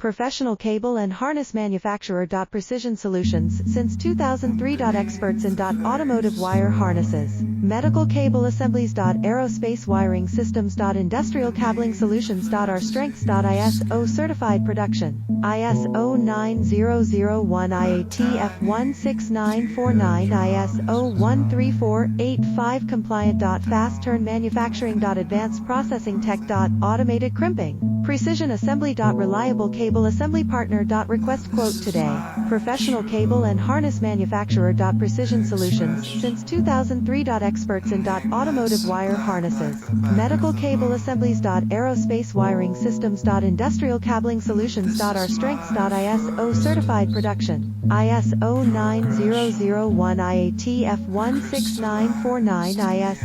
Professional cable and harness manufacturer. Precision Solutions since 2003. Experts in automotive wire harnesses, medical cable assemblies. Aerospace wiring systems. Industrial cabling solutions. Our strengths. ISO certified production, ISO 9001 IATF 16949 ISO 13485 compliant. Fast turn manufacturing. Advanced processing tech. Automated crimping, precision assembly. Reliable cable assembly partner. Request quote today. Professional cable and harness manufacturer. Precision Solutions since 2003. Experts in automotive wire harnesses, medical cable assemblies. Aerospace wiring systems. Industrial cabling solutions. Our strengths. ISO certified production, ISO 9001 IATF 16949 ISO